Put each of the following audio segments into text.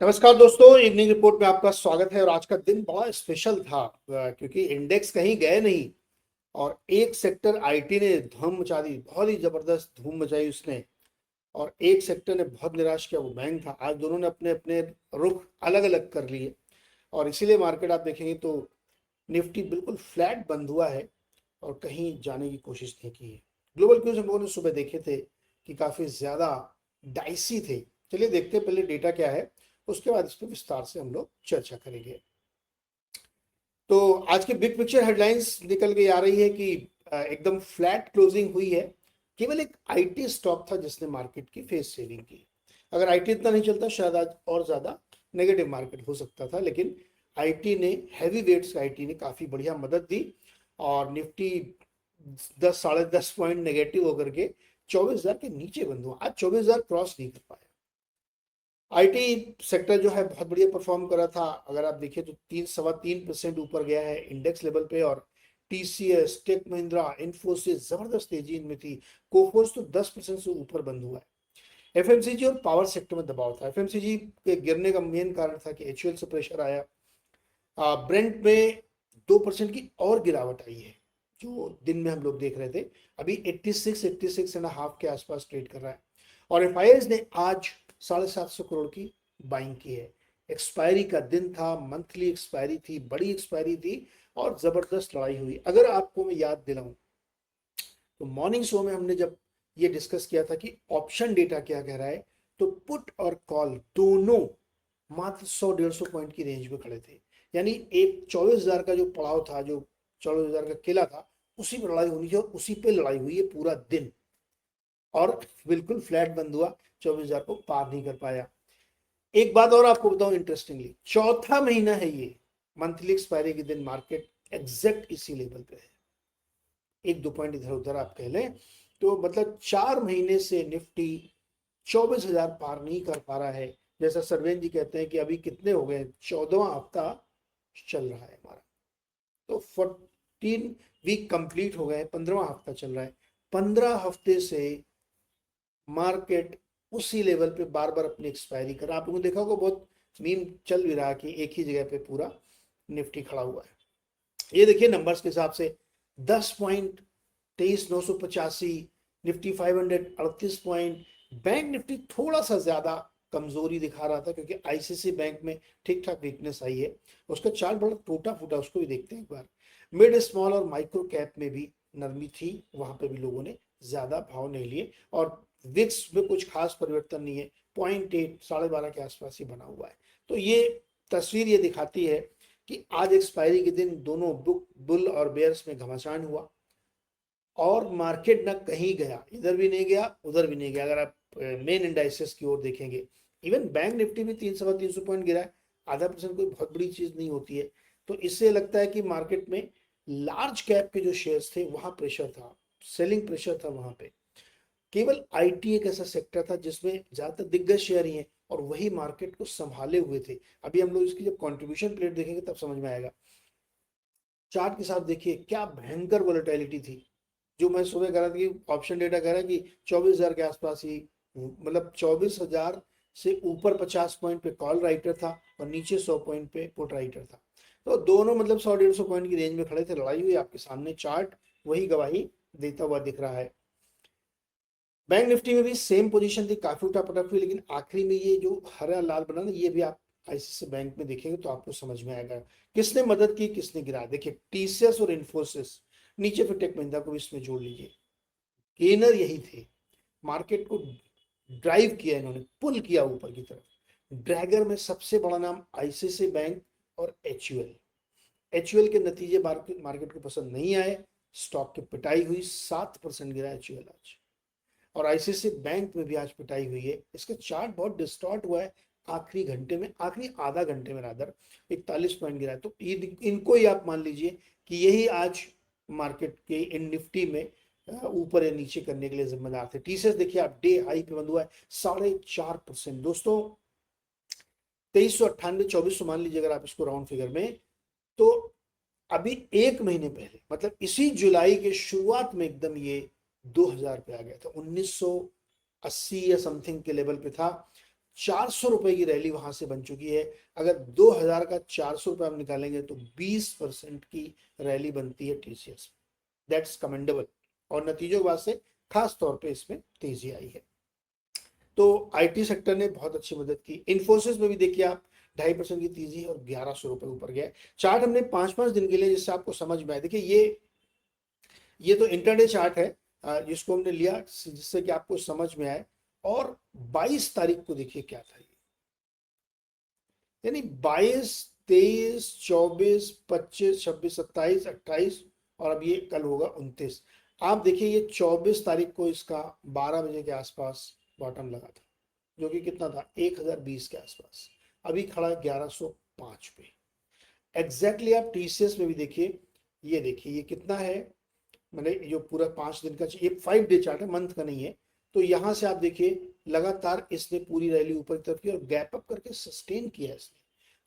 नमस्कार दोस्तों, evening report में आपका स्वागत है। और आज का दिन बड़ा स्पेशल था क्योंकि इंडेक्स कहीं गए नहीं और एक सेक्टर आईटी ने धूम मचा दी, बहुत ही जबरदस्त धूम मचाई उसने। और एक सेक्टर ने बहुत निराश किया, वो बैंक था। आज दोनों ने अपने अपने रुख अलग अलग कर लिए और इसीलिए मार्केट आप देखेंगे तो निफ्टी बिल्कुल फ्लैट बंद हुआ है और कहीं जाने की कोशिश नहीं की है। ग्लोबल क्यूज हम लोगों ने सुबह देखे थे कि काफी ज्यादा डाइसी थे। चलिए देखते हैं पहले डेटा क्या है, उसके बाद इस पर विस्तार से हम लोग चर्चा करेंगे। तो आज की बिग पिक्चर हेडलाइंस निकल के आ रही है कि एकदम फ्लैट क्लोजिंग हुई है। केवल एक आईटी स्टॉक था जिसने मार्केट की फेस सेविंग की। अगर आईटी इतना नहीं चलता शायद आज और ज्यादा नेगेटिव मार्केट हो सकता था, लेकिन आईटी ने, हैवी वेट्स आईटी ने काफी बढ़िया मदद दी और निफ्टी 10 साढ़े 10 पॉइंट नेगेटिव होकर के 24,000 के नीचे बंद हुआ। आज 24,000 क्रॉस नहीं कर पाया। आईटी सेक्टर जो है बहुत बढ़िया परफॉर्म कर रहा था। अगर आप देखिए तो 3 सवा 3% ऊपर गया है इंडेक्स लेवल पे। और टीसीएस, टेक महिंद्रा, इन्फोसिस जबरदस्त तेजी इनमें थी। कोफोर्स तो 10% से ऊपर बंद हुआ है। एफएमसीजी और पावर सेक्टर में दबाव था। एफएमसीजी के गिरने का मेन कारण था कि एचयूएल से प्रेशर आया। ब्रेंट में 2% की और गिरावट आई है जो दिन में हम लोग देख रहे थे। अभी 86 86.5 के आसपास ट्रेड कर रहा है। और एफआईएस ने आज 750 करोड़ की बाइंग की है। एक्सपायरी का दिन था, मंथली एक्सपायरी थी, बड़ी एक्सपायरी थी और जबरदस्त लड़ाई हुई। अगर आपको मैं याद दिलाऊं तो मॉर्निंग शो में हमने जब ये डिस्कस किया था कि ऑप्शन डेटा क्या कह रहा है, तो पुट और कॉल दोनों मात्र 100 150 पॉइंट की रेंज में खड़े थे। यानी एक 24,000 का जो पड़ाव था, जो 24,000 का किला था, उसी पर लड़ाई होनी थी और उसी पे लड़ाई हुई है पूरा दिन। और बिल्कुल फ्लैट बंद हुआ, 24,000 को पार नहीं कर पाया। एक बात और आपको बताऊं, इंटरेस्टिंगली चौथा महीना है ये, मंथली एक्सपायरी के दिन मार्केट एग्जैक्ट इसी लेवल पे है। 1 2 पॉइंट इधर उधर आप कह लें तो मतलब 4 महीने से निफ्टी 24,000 पार नहीं कर पा रहा है। जैसा सरवेन जी कहते हैं कि अभी कितने हो गए, 14वां हफ्ता चल रहा है हमारा। तो 14 वीक कंप्लीट हो गए, 15वां हफ्ता चल रहा है। 15 हफ्ते से मार्केट उसी लेवल पे बार बार अपनी एक्सपायरी कर रहा है। आप लोगों ने देखा होगा, बहुत मीम चल भी रहा कि एक ही जगह पे पूरा निफ्टी खड़ा हुआ है। ये देखिए नंबर्स के हिसाब से 10 point 23,985, Nifty 538 point. Bank Nifty थोड़ा सा ज्यादा कमजोरी दिखा रहा था क्योंकि आईसीसी बैंक में ठीक ठाक वीकनेस आई है। उसका चार्ट बड़ा टूटा फूटा, उसको भी देखते हैं एक बार। मिड स्मॉल और माइक्रो कैप में भी नरमी थी, वहां पे भी लोगों ने ज्यादा भाव नहीं लिए। और विक्स में कुछ खास परिवर्तन नहीं है, 0.8 12.5 के आसपास ही बना हुआ है। तो ये तस्वीर ये दिखाती है कि आज एक्सपायरी के दिन दोनों बुल और बेयर्स में घमासान हुआ और मार्केट ना कहीं गया, इधर भी नहीं गया उधर भी नहीं गया। अगर आप मेन इंडाइसेस की ओर देखेंगे, इवन बैंक निफ्टी भी 3 सवा 300 पॉइंट गिरा है। ½ % कोई बहुत बड़ी चीज नहीं होती है। तो इससे लगता है कि मार्केट में लार्ज कैप के जो शेयर्स थे वहां प्रेशर था, सेलिंग प्रेशर था वहां पे। केवल आईटी एक ऐसा सेक्टर था जिसमें ज्यादातर दिग्गज शेयर ही हैं और वही मार्केट को संभाले हुए थे। अभी हम लोग इसकी जब कंट्रीब्यूशन प्लेट देखेंगे तब समझ में आएगा। चार्ट के साथ देखिए क्या भयंकर वोलेटिलिटी थी। जो मैं सुबह कह रहा था कि ऑप्शन डेटा कह रहा है कि 24,000 के आसपास ही, मतलब 24,000 से ऊपर 50 पॉइंट पे कॉल राइटर था और नीचे 100 पॉइंट पे पुट राइटर था। तो दोनों मतलब 100 150 पॉइंट की रेंज में खड़े थे, लड़ाई हुई। आपके सामने चार्ट वही गवाही देता हुआ दिख रहा है। बैंक निफ्टी में भी सेम पोजीशन थी, काफी उठापटक हुई, लेकिन आखिरी में ये जो हरा लाल बना ना, ये भी आप आईसीआईसीआई बैंक में देखेंगे तो आपको समझ में आएगा किसने मदद की किसने गिराया। देखिए टीसीएस और इन्फोसिस, नीचे फिर टेक महिंद्रा को भी इसमें जोड़ लीजिए। गेनर यही थे, मार्केट को ड्राइव किया इन्होंने, पुल किया ऊपर की तरफ। ड्रैगर में सबसे बड़ा नाम आईसीआईसीआई बैंक और एचयूएल। एचयूएल के नतीजे मार्केट को पसंद नहीं आए, स्टॉक की पिटाई हुई, 7% गिरा एचयूएल आज। और आईसीआईसीआई बैंक में भी आज पिटाई हुई है। इसका चार्ट बहुत डिस्टॉर्ट हुआ है आखिरी घंटे में, आखिरी आधा घंटे में रादर 41 पॉइंट गिरा है। तो इनको ही आप मान लीजिए कि यही आज मार्केट के इन निफ्टी में ऊपर या नीचे करने के लिए जिम्मेदार थे। टीसीएस देखिए आप डे हाई पे बंद हुआ है 4.5%। दोस्तों 2398 2400 मान लीजिए अगर आप इसको राउंड फिगर में, तो अभी एक महीने पहले मतलब इसी जुलाई के शुरुआत में एकदम ये 2000 पे आ गया था, 1980 या समथिंग के लेवल पे था। ₹400 की रैली वहां से बन चुकी है। अगर 2000 का ₹400 हम निकालेंगे तो 20% की रैली बनती है टीसीएस। That's commendable. और नतीजों के बाद से खास तौर पे इसमें तेजी आई है। तो आईटी सेक्टर ने बहुत अच्छी मदद की। इन्फोसिस में भी देखिए आप 2.5% की तेजी है और ₹1100 ऊपर गया है। चार्ट हमने 5-5 दिन के लिए, जिससे आपको समझ में आए। देखिए ये तो इंटरडे चार्ट है, जिसको हमने लिया जिससे कि आपको समझ में आए। और 22 तारीख को देखिए क्या था ये, यानी 22, 23, 24, 25, 26, 27, 28 और अब ये कल होगा 29। आप देखिए ये 24 तारीख को इसका 12 बजे के आसपास बॉटम लगा था, जो कि कितना था 1020 के आसपास। अभी खड़ा है 1105 पे। एग्जैक्टली आप टीसीएस में भी देखिए, ये देखिए ये कितना है, मतलब जो पूरा 5 दिन का, ये 5 डे चार्ट है, मंथ का नहीं है। तो यहां से आप देखिए लगातार इसने पूरी रैली ऊपर की तरफ की और गैप अप करके सस्टेन किया इसने।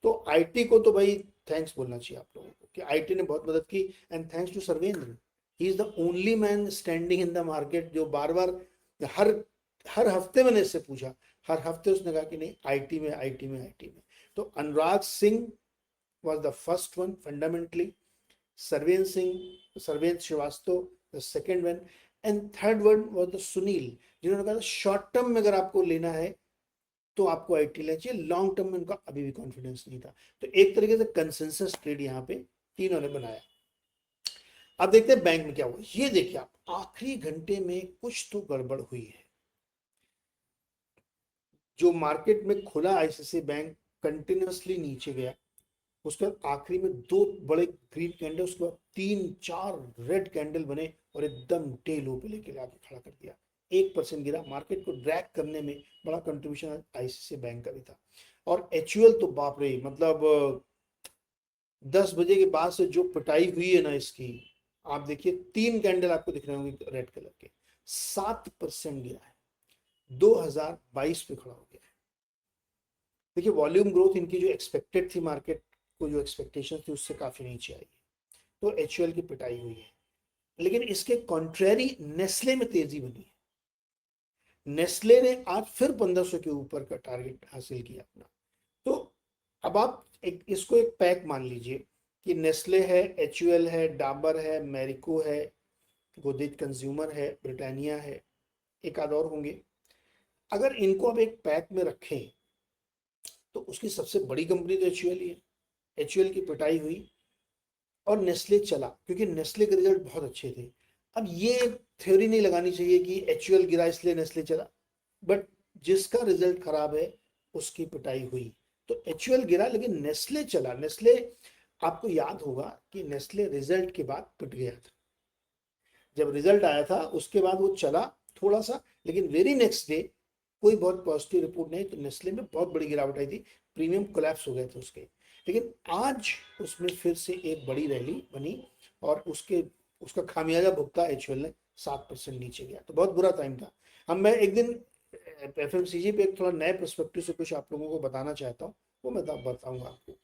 तो आईटी को तो भाई थैंक्स बोलना चाहिए आप लोगों को कि आईटी ने बहुत मदद की। And thanks to Sarvendra, he is the only man standing in the market, जो बार बार हर हर हफ्ते मैंने इससे पूछा, हर हफ्ते उसने कहा कि नहीं आईटी में, आईटी में, आईटी में। तो Anurag Singh was the first one fundamentally, Sarven Srivastava the second one, and third one was the Sunil, जिन्होंने कहा शॉर्ट टर्म में अगर आपको लेना है तो आपको आईटी लेना चाहिए, लॉन्ग टर्म में उनका अभी भी कॉन्फिडेंस नहीं था। तो एक तरीके से कंसेंसस ट्रेड यहाँ पे तीनों ने बनाया। अब देखते हैं बैंक में क्या हुआ। ये देखिए आप, आखिरी घंटे में कुछ तो गड़बड़ हुई है। जो मार्केट में खुला आईसीआईसीआई बैंक कंटिन्यूसली नीचे गया, उसके बाद आखिरी में 2 बड़े ग्रीन कैंडल, उसके बाद 3-4 रेड कैंडल बने और एकदम डे लो पे लेके आके खड़ा कर दिया। 1% गिरा। मार्केट को ड्रैग करने में बड़ा कंट्रीब्यूशन आईसीआईसीआई बैंक का भी था। और एचयूएल तो बाप रे, मतलब 10 बजे के बाद से जो पिटाई हुई है ना इसकी, आप देखिए 3 कैंडल आपको दिख रहे होंगे रेड कलर के, 7% गिरा है, 2022 पे खड़ा हो गया है। देखिए वॉल्यूम ग्रोथ इनकी जो एक्सपेक्टेड थी, मार्केट को जो एक्सपेक्टेशन थी उससे काफी नीचे आई है, तो एचयूएल की पिटाई हुई है। लेकिन इसके कॉन्ट्रेरी नेस्ले में तेजी बनी है। नेस्ले ने आज फिर 1500 के ऊपर का टारगेट हासिल किया अपना। तो अब आप इसको एक पैक मान लीजिए कि नेस्ले है, एचयूएल है, डाबर है, मैरिको है, गोदरेज कंज्यूमर है, ब्रिटानिया है, एक आध और होंगे। अगर इनको अब एक पैक में रखें तो उसकी सबसे बड़ी कंपनी तो एचयूएल ही है। एचयूएल की पिटाई हुई और नेस्ले चला, क्योंकि नेस्ले के रिजल्ट बहुत अच्छे थे। अब ये थ्योरी नहीं लगानी चाहिए कि एचयूएल गिरा इसलिए नेस्ले चला, बट जिसका रिजल्ट खराब है उसकी पिटाई हुई। तो एचयूएल गिरा लेकिन नेस्ले चला। नेस्ले, आपको याद होगा कि नेस्ले रिजल्ट के बाद पिट गया था। जब रिजल्ट आया था उसके बाद वो चला थोड़ा सा, लेकिन वेरी नेक्स्ट डे कोई बहुत पॉजिटिव रिपोर्ट नहीं, तो नेस्ले में बहुत बड़ी गिरावट आई थी, प्रीमियम कोलैप्स हो गए थे उसके। लेकिन आज उसमें फिर से एक बड़ी रैली बनी और उसका खामियाजा भुगता एचयूएल ने, 7% नीचे गया। तो बहुत बुरा टाइम था। अब मैं एक दिन एफएमसीजी पे एक थोड़ा नए पर्सपेक्टिव से कुछ आप लोगों को बताना चाहता हूँ, वो मैं बताऊंगा आपको।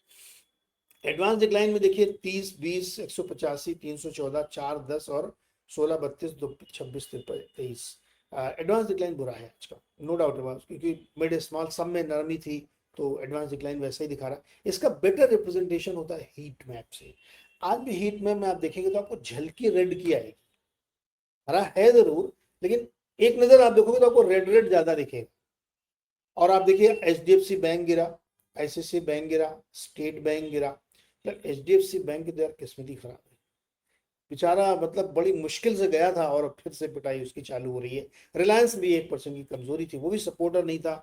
एडवांस डिक्लाइन में देखिए 30, 20, 185, 314, 4, 10 और 16, 32, 26, 23। एडवांस डिक्लाइन बुरा है आज का, नो डाउट अबाउट, क्योंकि मिड स्मॉल सब में नरमी थी, तो एडवांस डिक्लाइन वैसा ही दिखा रहा है। इसका बेटर रिप्रेजेंटेशन होता है हीट मैप से। आज भी हीट मैप में आप देखेंगे तो आपको झलकी रेड की आएगी, हरा है जरूर, लेकिन एक नजर आप देखोगे तो आपको रेड रेड ज्यादा दिखेगा। और आप देखिए एचडीएफसी बैंक गिरा, आईसीआईसीआई बैंक गिरा, स्टेट बैंक गिरा। एचडीएफसी बैंक की तो यार किस्मत ही खराब है, बेचारा मतलब बड़ी मुश्किल से गया था और फिर से पिटाई उसकी चालू हो रही है। रिलायंस भी 1% की कमजोरी थी, वो भी सपोर्टर नहीं था।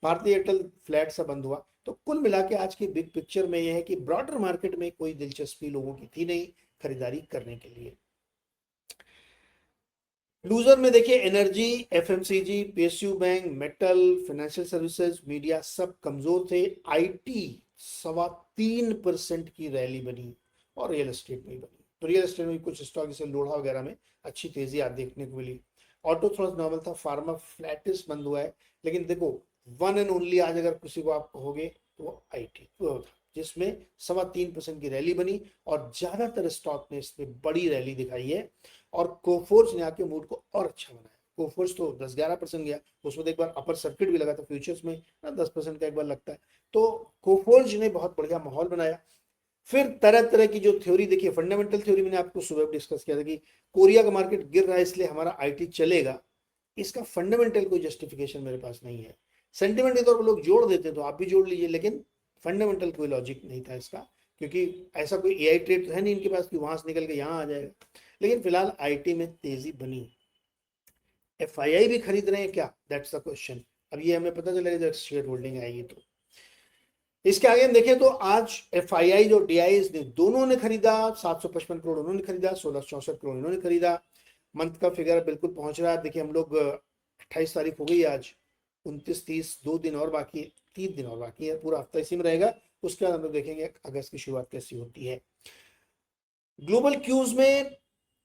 भारतीय एयरटेल फ्लैट सा बंद हुआ। तो कुल मिला के आज की बिग पिक्चर में यह है कि ब्रॉडर मार्केट में कोई दिलचस्पी लोगों की थी नहीं खरीदारी करने के लिए। लूजर में देखिए energy, FMCG, PSU bank, metal, financial services, media सब कमजोर थे। आईटी 3.25% की रैली बनी और रियल एस्टेट में बनी। तो रियल एस्टेट में कुछ स्टॉक जैसे लोढ़ा वगैरह में अच्छी तेजी आज देखने को मिली। ऑटो थोड़ा नॉर्मल था, फार्मा फ्लैटिस बंद हुआ है। लेकिन देखो वन एंड ओनली आज अगर किसी को आप कहोगे तो वो आईटी था, जिसमें 3.25% की रैली बनी और ज्यादातर स्टॉक ने इसमें बड़ी रैली दिखाई है। और कोफोर्स ने आके मूड को और अच्छा बनाया। कोफोर्स तो 10-11% गया, उसमें तो एक बार अपर सर्किट भी लगा था फ्यूचर्स में ना, 10% का एक बार लगता है। तो कोफोर्ज ने बहुत बढ़िया माहौल बनाया। फिर तरह तरह की जो थ्योरी देखिए, फंडामेंटल थ्योरी मैंने आपको सुबह डिस्कस किया था कि कोरिया का मार्केट गिर रहा है इसलिए हमारा आईटी चलेगा, इसका फंडामेंटल कोई जस्टिफिकेशन मेरे पास नहीं है। सेंटिमेंट के तौर पर लोग जोड़ देते हैं तो आप भी जोड़ लीजिए, लेकिन फंडामेंटल कोई लॉजिक नहीं था इसका, क्योंकि ऐसा कोई एआई ट्रेड तो है नहीं इनके पास कि वहां से निकल के यहाँ आ जाएगा। लेकिन फिलहाल आईटी में तेजी बनी। एफआईआई भी खरीद रहे हैं क्या, दैट्स द क्वेश्चन। अब ये हमें पता चलेगा जब शेयर होल्डिंग आएगी तो। इसके आगे हम देखें तो आज एफआईआई जो डीआईएस ने दोनों ने खरीदा, 755 करोड़ उन्होंने खरीदा, 1664 करोड़ इन्होंने खरीदा। मंथ का फिगर बिल्कुल पहुंच रहा है। देखिए हम लोग 28 तारीख हो गई आज, 29-30 2 दिन और बाकी, 3 दिन और बाकी है, पूरा हफ्ता इसी में रहेगा। उसके बाद हम लोग देखेंगे अगस्त की शुरुआत कैसी होती है। ग्लोबल क्यूज में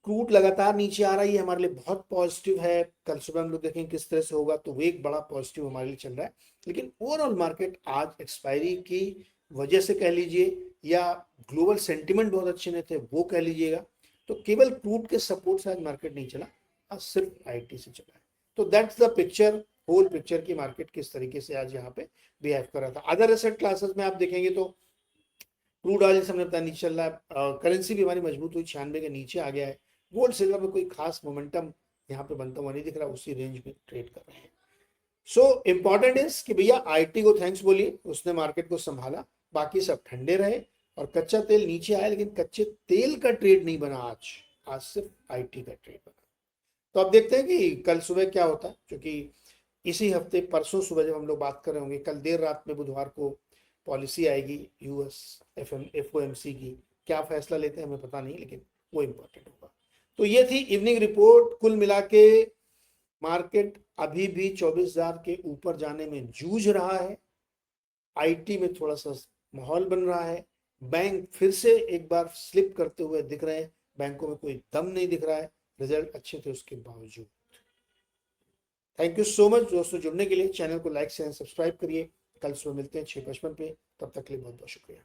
क्रूड लगातार नीचे आ रहा है, ये हमारे लिए बहुत पॉजिटिव है। कल सुबह हम लोग देखेंगे किस तरह से होगा, तो वो एक बड़ा पॉजिटिव हमारे लिए चल रहा है। लेकिन ओवरऑल मार्केट आज एक्सपायरी की वजह से कह लीजिए, या ग्लोबल सेंटिमेंट बहुत अच्छे नहीं थे वो कह लीजिएगा, तो केवल क्रूड के सपोर्ट से आज मार्केट नहीं चला, आज सिर्फ आईटी से चला है। तो that's the picture, whole picture की मार्केट किस तरीके से आज यहाँ पे बिहेव कर रहा था। अदर एसेट क्लासेस में आप देखेंगे तो क्रूड ऑयल हमने पता नहीं चल रहा है, करेंसी भी हमारी मजबूत हुई, 96 के नीचे आ गया है। गोल्ड सिल्वर में कोई खास मोमेंटम यहाँ पे बनता हुआ नहीं दिख रहा, उसी रेंज में ट्रेड कर रहे हैं। सो इंपॉर्टेंट इज कि भैया आईटी को थैंक्स बोलिए, उसने मार्केट को संभाला, बाकी सब ठंडे रहे। और कच्चा तेल नीचे आया, लेकिन कच्चे तेल का ट्रेड नहीं बना आज, आज सिर्फ आईटी का ट्रेड बना। तो अब देखते हैं कि कल सुबह क्या होता है, क्योंकि इसी हफ्ते परसों सुबह जब हम लोग बात कर रहे होंगे, कल देर रात में बुधवार को पॉलिसी आएगी यूएस एफओएमसी की, क्या फैसला लेते हैं हमें पता नहीं, लेकिन वो इंपॉर्टेंट होगा। तो ये थी इवनिंग रिपोर्ट। कुल मिला के मार्केट अभी भी 24,000 के ऊपर जाने में जूझ रहा है। आईटी में थोड़ा सा माहौल बन रहा है। बैंक फिर से एक बार स्लिप करते हुए दिख रहे हैं, बैंकों में कोई दम नहीं दिख रहा है, रिजल्ट अच्छे थे उसके बावजूद। थैंक यू सो मच दोस्तों जुड़ने के लिए। चैनल को लाइक शेयर सब्सक्राइब करिए। कल सुबह मिलते हैं 6:55 पे, तब तक के लिए बहुत बहुत शुक्रिया।